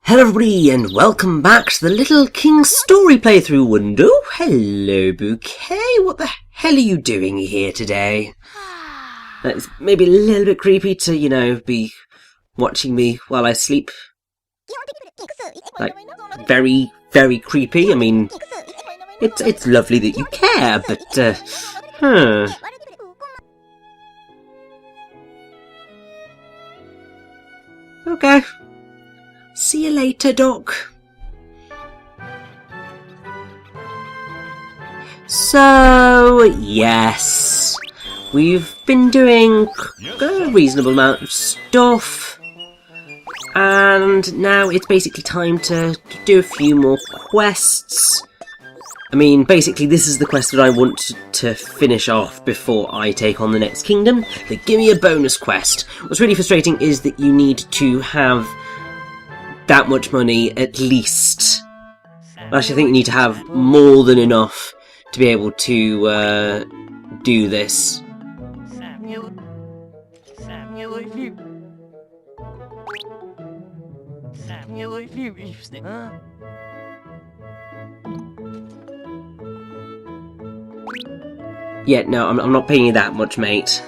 Hello everybody and welcome back to the Little King story playthrough window. Hello Bouquet, what the hell are you doing here today? It's maybe a little bit creepy to, be watching me while I sleep. Like, very, very creepy. I mean, it's lovely that you care, but, Okay. See you later, Doc. So, yes, we've been doing a reasonable amount of stuff, and now it's basically time to do a few more quests. I mean, basically this is the quest that I want to finish off before I take on the next kingdom. Like, give me a bonus quest. What's really frustrating is that you need to have that much money at least. Actually, I think you need to have more than enough to be able to do this. Yeah, no, I'm not paying you that much, mate.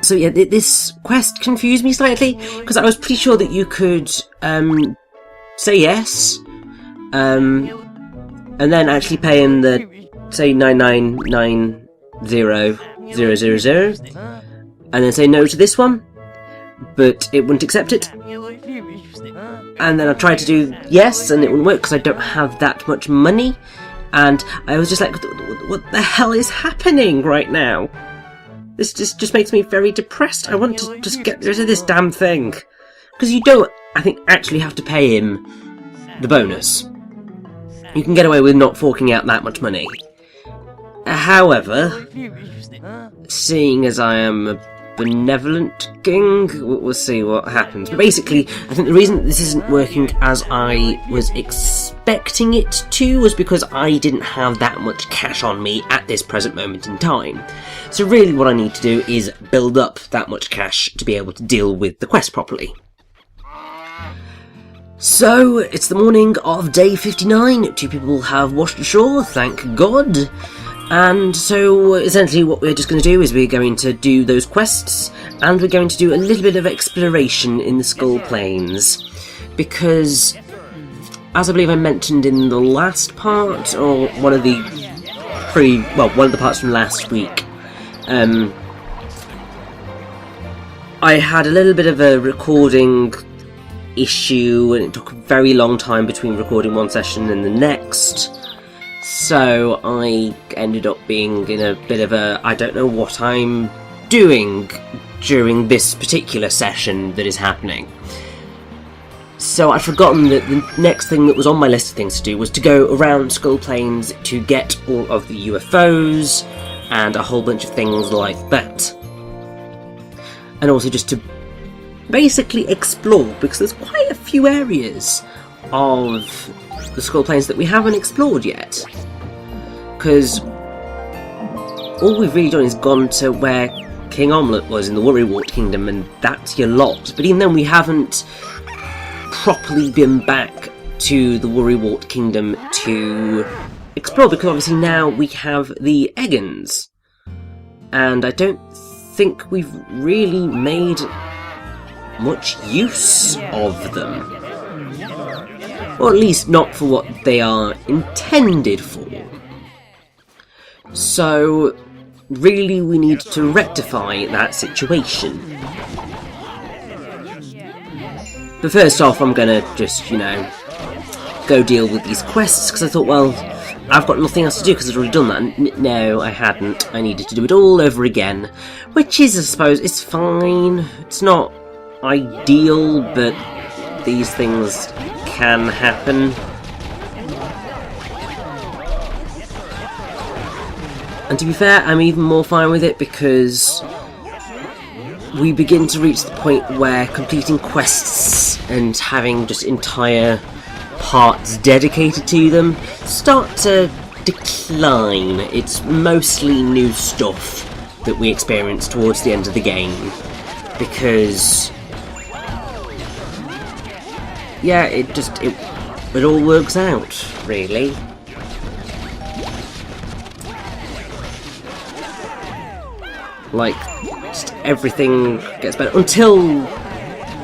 So yeah, this quest confused me slightly, because I was pretty sure that you could say yes, and then actually pay in the, say, 9990000, and then say no to this one, but it wouldn't accept it. And then I tried to do yes, and it wouldn't work because I don't have that much money, and I was just like, what the hell is happening right now? This just makes me very depressed. I want to just get rid of this damn thing. Because you don't, I think, actually have to pay him the bonus. You can get away with not forking out that much money. However, seeing as I am a benevolent king, we'll see what happens. But basically, I think the reason that this isn't working as I was expecting it to was because I didn't have that much cash on me at this present moment in time. So really what I need to do is build up that much cash to be able to deal with the quest properly. So, it's the morning of day 59. 2 people have washed ashore, thank God. And so, essentially what we're just going to do is we're going to do those quests, and we're going to do a little bit of exploration in the Skull Plains. Because, as I believe I mentioned in the last part, or one of the parts from last week, I had a little bit of a recording issue, and it took a very long time between recording one session and the next. So I ended up being in a bit of a I don't know what I'm doing during this particular session that is happening. So I'd forgotten that the next thing that was on my list of things to do was to go around Skull Plains to get all of the UFOs and a whole bunch of things like that. And also just to basically explore, because there's quite a few areas of the Skull Plains that we haven't explored yet. Because all we've really done is gone to where King Omelette was in the Worrywart Kingdom, and that's your lot. But even then we haven't properly been back to the Worrywart Kingdom to explore, because obviously now we have the Eggans. And I don't think we've really made much use of them. Or at least not for what they are intended for. So, really we need to rectify that situation. But first off, I'm gonna just, go deal with these quests, because I thought, well, I've got nothing else to do because I've already done that. No, I hadn't. I needed to do it all over again. Which is, I suppose, it's fine. It's not ideal, but these things can happen. And to be fair, I'm even more fine with it because we begin to reach the point where completing quests and having just entire parts dedicated to them start to decline. It's mostly new stuff that we experience towards the end of the game, because yeah, it all works out, really. Like, just everything gets better until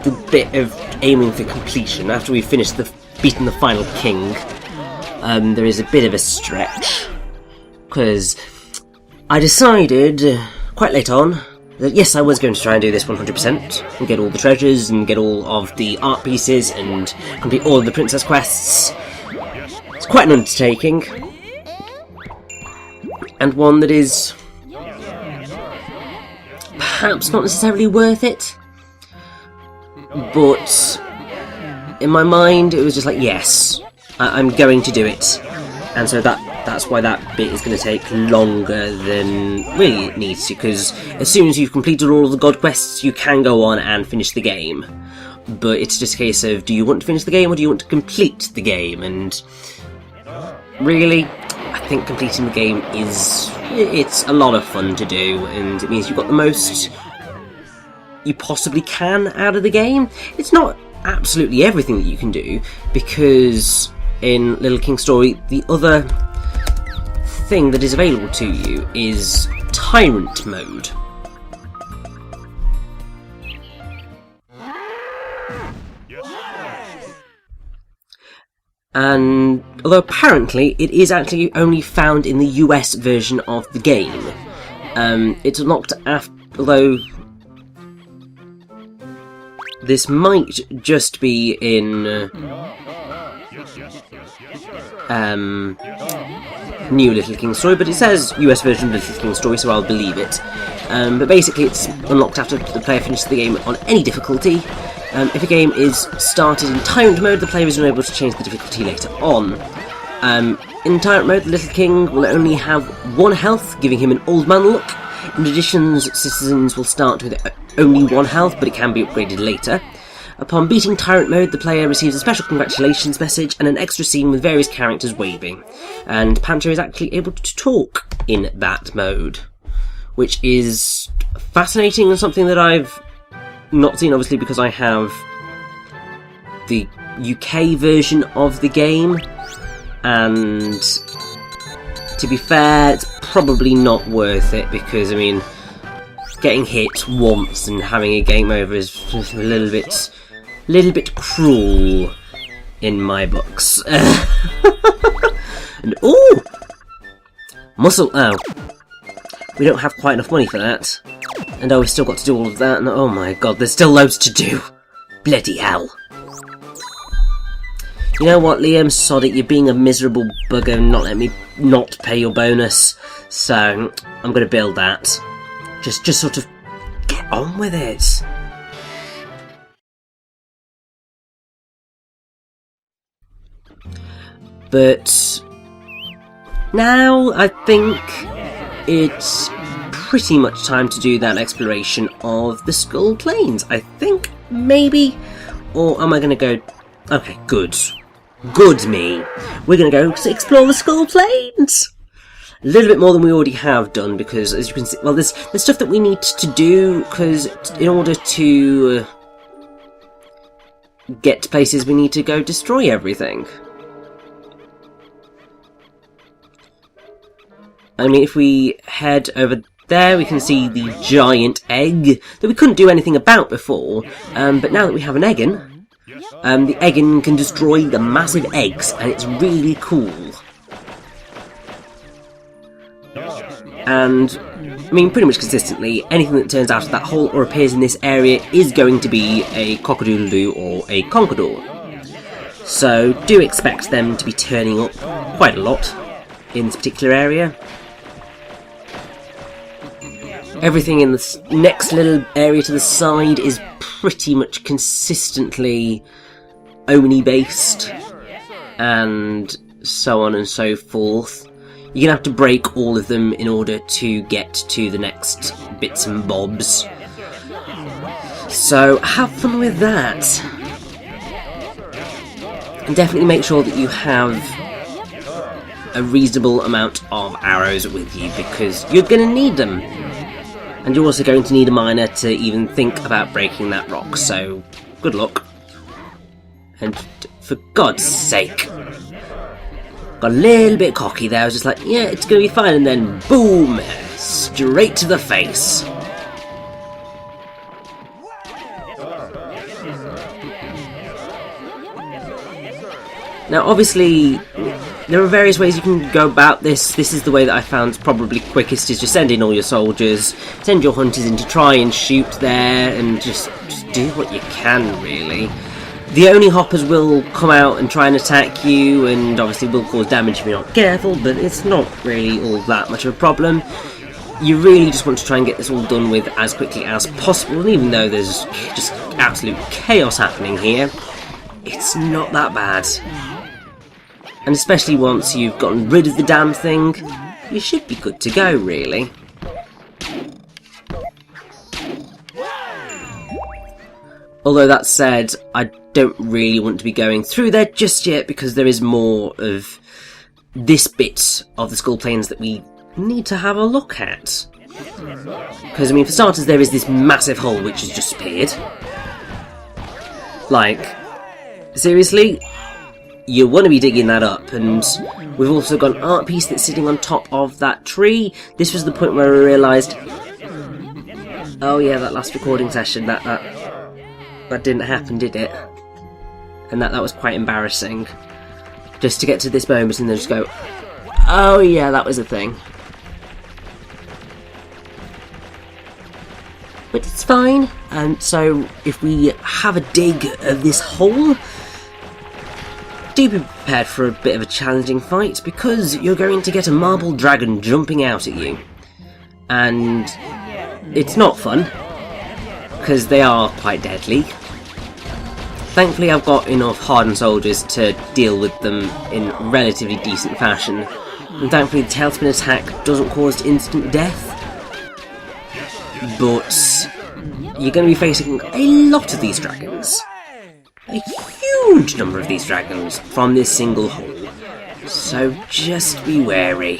the bit of aiming for completion. After we've finished beaten the final king, there is a bit of a stretch, because I decided quite late on that yes, I was going to try and do this 100% and get all the treasures and get all of the art pieces and complete all of the princess quests. It's quite an undertaking, and one that is perhaps not necessarily worth it, but in my mind it was just like, yes, I'm going to do it, and so that's why that bit is going to take longer than really it needs to, because as soon as you've completed all of the god quests you can go on and finish the game, but it's just a case of, do you want to finish the game or do you want to complete the game? And really, I think completing the game it's a lot of fun to do, and it means you've got the most you possibly can out of the game. It's not absolutely everything that you can do, because in Little King's Story, the other thing that is available to you is Tyrant Mode. And although apparently it is actually only found in the US version of the game, it's unlocked after, although this might just be in New Little King's Story, but it says US version of Little King's Story, so I'll believe it. But basically it's unlocked after the player finishes the game on any difficulty. If a game is started in Tyrant Mode, the player is unable to change the difficulty later on. In Tyrant Mode, the Little King will only have 1 health, giving him an old man look. In addition, citizens will start with only 1 health, but it can be upgraded later. Upon beating Tyrant Mode, the player receives a special congratulations message and an extra scene with various characters waving. And Pancho is actually able to talk in that mode, which is fascinating and something that I've not seen, obviously, because I have the UK version of the game, and to be fair, it's probably not worth it, because, I mean, getting hit once and having a game over is just a little bit cruel in my books. And ooh, muscle. Oh, we don't have quite enough money for that, and we've still got to do all of that. And oh my god, there's still loads to do. Bloody hell! You know what, Liam? Sod it. You're being a miserable bugger and not letting me not pay your bonus. So I'm going to build that. Just sort of get on with it. But now I think it's pretty much time to do that exploration of the Skull Plains. I think, maybe, or am I going to go? Okay, good me. We're going to go to explore the Skull Plains. A little bit more than we already have done, because as you can see, well, there's stuff that we need to do, because in order to get to places we need to go destroy everything. I mean, if we head over there, we can see the giant egg that we couldn't do anything about before, but now that we have an Eggan, the Eggan can destroy the massive eggs, and it's really cool. And, I mean, pretty much consistently, anything that turns out of that hole or appears in this area is going to be a cockadoodle-doo or a conqueror. So, do expect them to be turning up quite a lot in this particular area. Everything in this next little area to the side is pretty much consistently Oni-based, and so on and so forth. You're going to have to break all of them in order to get to the next bits and bobs. So, have fun with that. And definitely make sure that you have a reasonable amount of arrows with you, because you're going to need them. And you're also going to need a miner to even think about breaking that rock, so good luck. And for God's sake, got a little bit cocky there. I was just like, yeah, it's going to be fine, and then boom, straight to the face. Now obviously there are various ways you can go about this. This is the way that I found probably quickest, is just send in all your soldiers, send your hunters in to try and shoot there, and just do what you can, really. The Oni hoppers will come out and try and attack you, and obviously will cause damage if you're not careful, but it's not really all that much of a problem. You really just want to try and get this all done with as quickly as possible, and even though there's just absolute chaos happening here, it's not that bad. And especially once you've gotten rid of the damn thing, you should be good to go, really. Although that said, I don't really want to be going through there just yet, because there is more of this bit of the Skull Plains that we need to have a look at. Because, I mean, for starters, there is this massive hole which has just appeared. Like, seriously? You want to be digging that up, and we've also got an art piece that's sitting on top of that tree. This was the point where I realised, oh yeah, that last recording session, that didn't happen, did it? And that was quite embarrassing. Just to get to this moment and then just go, oh yeah, that was a thing. But it's fine. And so if we have a dig of this hole, do be prepared for a bit of a challenging fight, because you're going to get a marble dragon jumping out at you. And it's not fun, because they are quite deadly. Thankfully I've got enough hardened soldiers to deal with them in relatively decent fashion. And thankfully the tailspin attack doesn't cause instant death. But you're going to be facing a lot of these dragons. A huge number of these dragons from this single hole, so just be wary.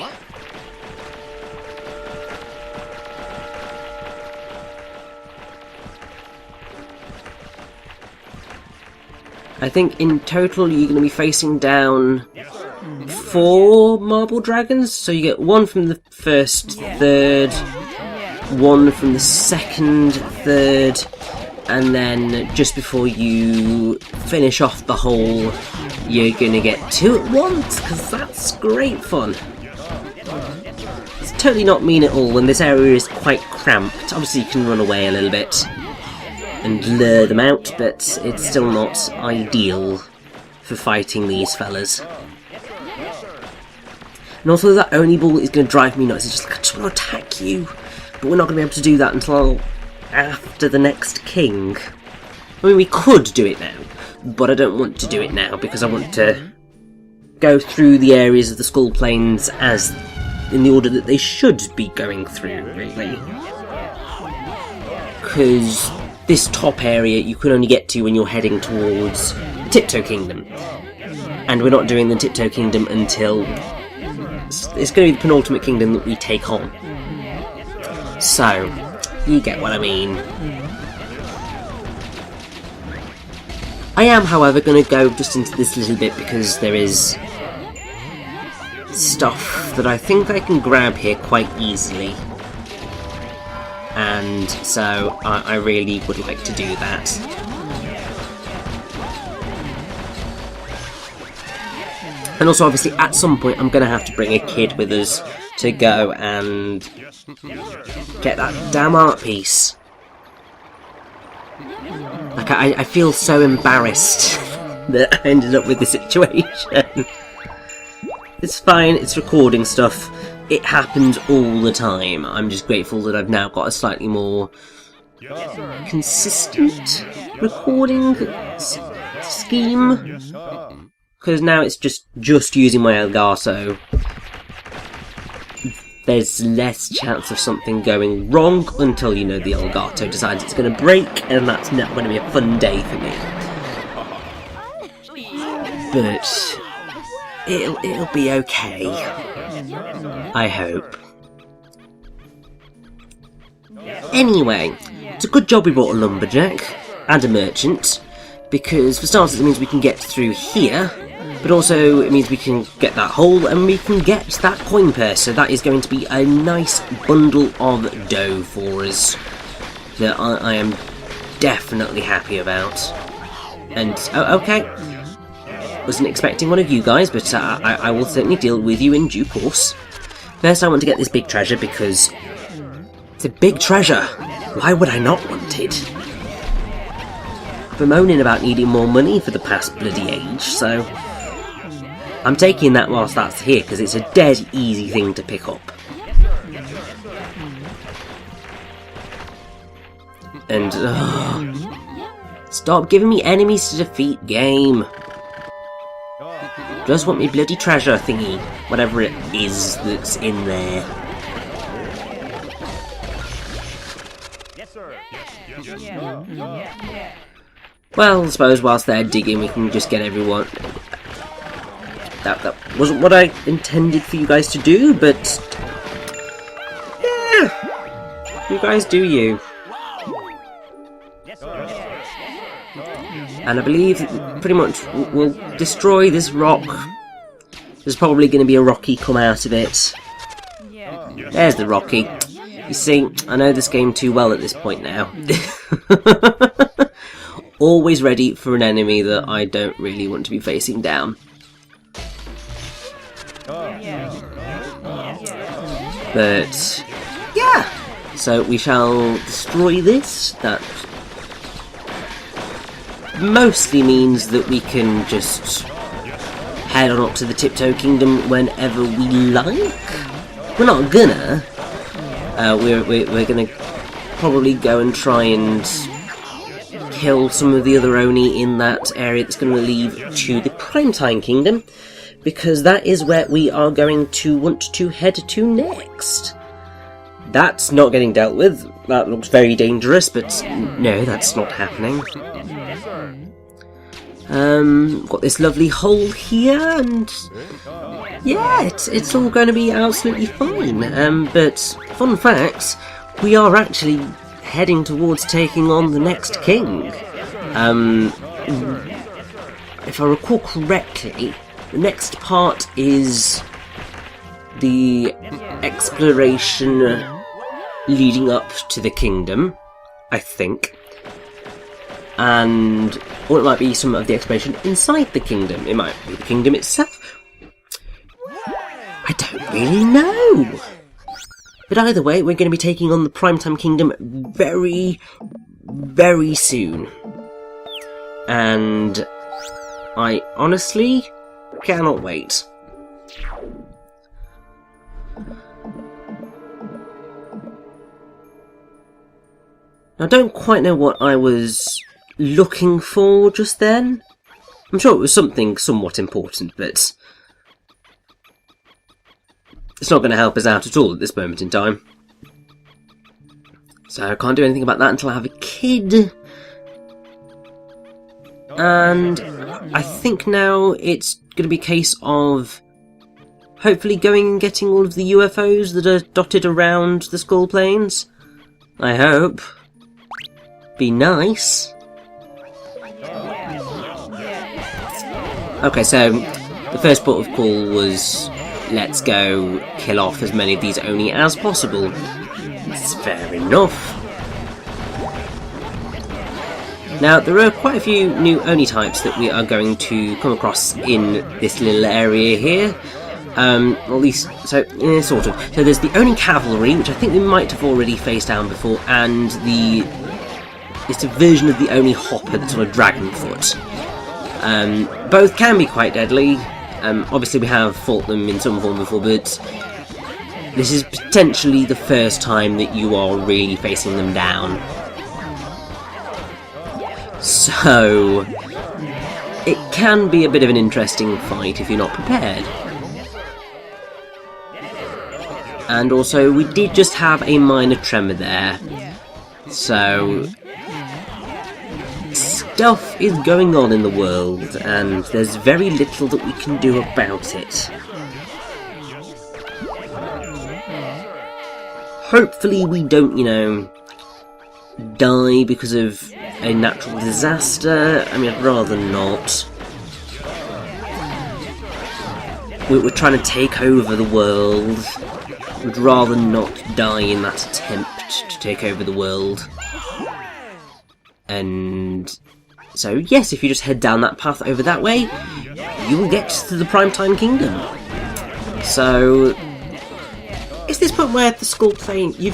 I think in total you're going to be facing down 4 marble dragons, so you get 1 from the first third, 1 from the second third, and then just before you finish off the hole, you're gonna get 2 at once, because that's great fun. It's totally not mean at all when this area is quite cramped. Obviously you can run away a little bit and lure them out, but it's still not ideal for fighting these fellas. And also that Oni ball is going to drive me nuts. It's just like, I just want to attack you, but we're not going to be able to do that until after the next king. I mean, we could do it now, but I don't want to do it now because I want to go through the areas of the Skull Plains as in the order that they should be going through, really. Because this top area you can only get to when you're heading towards the Tiptoe Kingdom, and we're not doing the Tiptoe Kingdom until it's going to be the penultimate kingdom that we take on. So, you get what I mean. I am, however, going to go just into this little bit because there is stuff that I think I can grab here quite easily. And so I really would like to do that. And also, obviously, at some point I'm going to have to bring a kid with us to go and get that damn art piece. Like, I feel so embarrassed that I ended up with this situation. It's fine, it's recording stuff. It happens all the time. I'm just grateful that I've now got a slightly more consistent recording scheme. Because now it's just using my Elgato. There's less chance of something going wrong until, you know, the Elgato decides it's going to break, and that's not going to be a fun day for me. But it'll be okay. I hope. Anyway, it's a good job we brought a lumberjack and a merchant, because for starters it means we can get through here, but also it means we can get that hole and we can get that coin purse, so that is going to be a nice bundle of dough for us that I am definitely happy about. And, okay, wasn't expecting one of you guys, but I will certainly deal with you in due course. First I want to get this big treasure because it's a big treasure. Why would I not want it? I've been moaning about needing more money for the past bloody age, so I'm taking that whilst that's here because it's a dead easy thing to pick up. And stop giving me enemies to defeat, game. Just want me bloody treasure thingy, whatever it is that's in there. Yes, sir. Well, I suppose whilst they're digging, we can just get everyone. That wasn't what I intended for you guys to do, but yeah, you guys do you. And I believe pretty much we'll destroy this rock. There's probably going to be a Rocky come out of it. There's the Rocky. You see, I know this game too well at this point now. Always ready for an enemy that I don't really want to be facing down. But yeah, so we shall destroy this. That mostly means that we can just head on up to the Tiptoe Kingdom whenever we like. We're not gonna. We're gonna probably go and try and kill some of the other Oni in that area that's going to lead to the Primetime Kingdom, because that is where we are going to want to head to next. That's not getting dealt with. That looks very dangerous, but no, that's not happening. Got this lovely hole here, and yeah, it's all going to be absolutely fine. But fun fact, we are actually heading towards taking on the next king. If I recall correctly, the next part is the exploration leading up to the kingdom, I think. And or it might be some of the exploration inside the kingdom. It might be the kingdom itself. I don't really know. But either way, we're going to be taking on the Primetime Kingdom very, very soon. And I honestly cannot wait. I don't quite know what I was looking for just then. I'm sure it was something somewhat important, but it's not going to help us out at all at this moment in time. So I can't do anything about that until I have a kid. And I think now it's going to be a case of hopefully going and getting all of the UFOs that are dotted around the Skull Plains. I hope. Be nice. Okay, so the first port of call was let's go kill off as many of these Oni as possible. It's fair enough. Now, there are quite a few new Oni types that we are going to come across in this little area here. At least, so, sort of. So there's the Oni Cavalry, which I think we might have already faced down before, and it's a version of the Oni Hopper that's on a dragon foot. Both can be quite deadly. Obviously we have fought them in some form before, but this is potentially the first time that you are really facing them down. So it can be a bit of an interesting fight if you're not prepared. And also we did just have a minor tremor there. So stuff is going on in the world, and there's very little that we can do about it. hopefully we don't, you know, die because of a natural disaster. I mean, I'd rather not. We're trying to take over the world. We'd rather not die in that attempt to take over the world. And so, yes, if you just head down that path over that way, you will get to the Primetime Kingdom. So, it's this point where the Skull Plain, you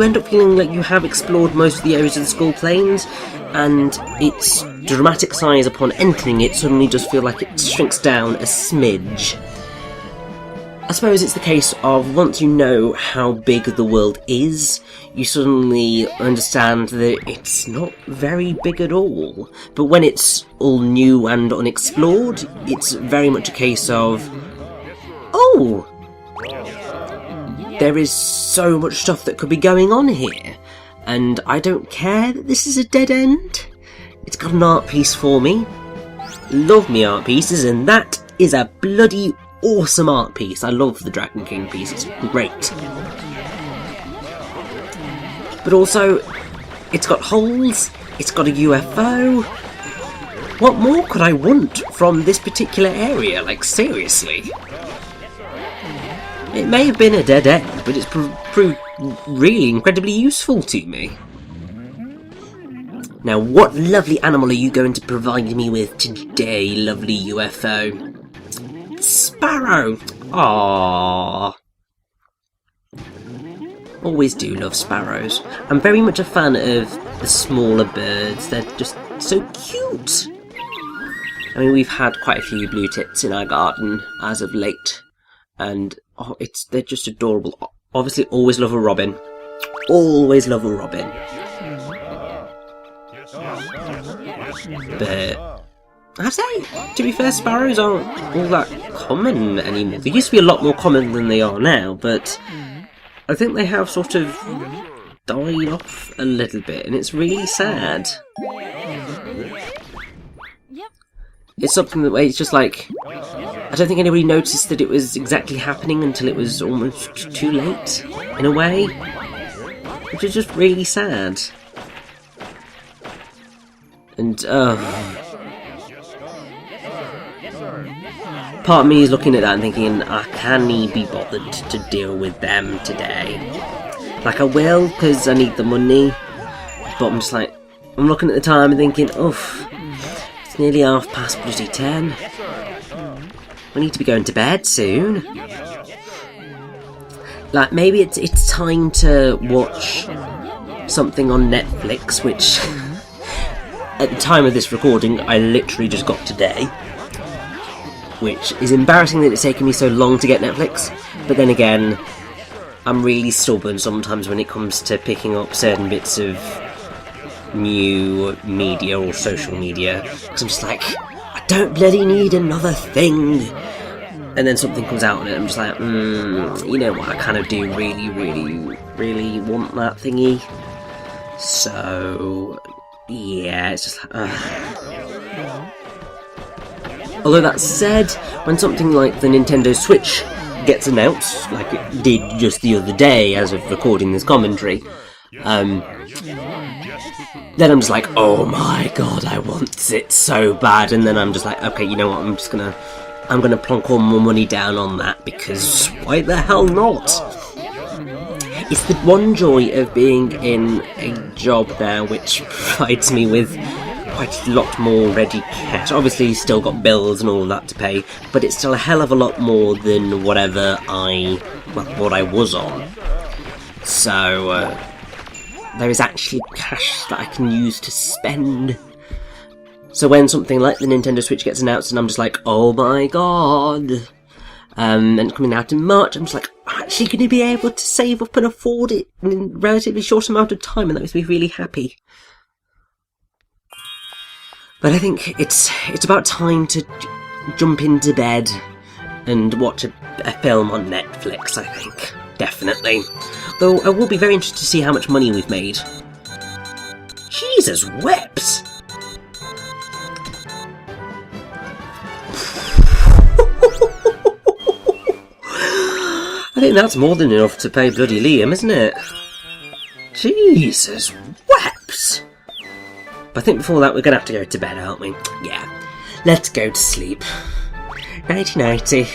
end up feeling like you have explored most of the areas of the Skull Plains, and its dramatic size upon entering it suddenly does feel like it shrinks down a smidge. I suppose it's the case of once you know how big the world is, you suddenly understand that it's not very big at all. But when it's all new and unexplored, it's very much a case of, oh, there is so much stuff that could be going on here, and I don't care that this is a dead end. It's got an art piece for me. Love me art pieces, and that is a bloody awesome art piece. I love the Dragon King piece, it's great. But also, it's got holes, it's got a UFO. What more could I want from this particular area? Like, seriously. It may have been a dead end, but it's proved really incredibly useful to me. Now, what lovely animal are you going to provide me with today, lovely UFO? Sparrow! Aww. Always do love sparrows. I'm very much a fan of the smaller birds. They're just so cute. I mean, we've had quite a few blue tits in our garden as of late, and oh, they're just adorable. Obviously, always love a robin. Always love a robin. But I'd say, to be fair, sparrows aren't all that common anymore. They used to be a lot more common than they are now, but I think they have sort of died off a little bit, and it's really sad. It's something that it's just like, I don't think anybody noticed that it was exactly happening until it was almost too late, in a way, which is just really sad. And, part of me is looking at that and thinking, can he be bothered to deal with them today? Like, I will, because I need the money, but I'm just like, I'm looking at the time and thinking, oof, it's nearly 10:30. We need to be going to bed soon. Like, maybe it's time to watch something on Netflix, which, at the time of this recording, I literally just got today. Which is embarrassing that it's taken me so long to get Netflix, but then again, I'm really stubborn sometimes when it comes to picking up certain bits of new media or social media, because I'm just like, I don't bloody need another thing, and then something comes out on it, I'm just like, you know what, I kind of do really, really, really want that thingy, so, yeah, it's just like, Although that said, when something like the Nintendo Switch gets announced, like it did just the other day as of recording this commentary, then I'm just like, oh my god, I want it so bad, and then I'm just like, okay, you know what, I'm gonna plonk all my money down on that, because why the hell not? It's the one joy of being in a job there which provides me with quite a lot more ready cash. Obviously, still got bills and all that to pay, but it's still a hell of a lot more than what I was on. So, there is actually cash that I can use to spend. So when something like the Nintendo Switch gets announced and I'm just like, oh my god, and it's coming out in March, I'm just like, I'm actually going to be able to save up and afford it in a relatively short amount of time, and that makes me really happy. But I think it's about time to jump into bed and watch a film on Netflix, I think. Definitely. Though I will be very interested to see how much money we've made. Jesus whips! I think that's more than enough to pay bloody Liam, isn't it? Jesus wept! But I think before that we're going to have to go to bed, aren't we? Yeah. Let's go to sleep. Nighty nighty.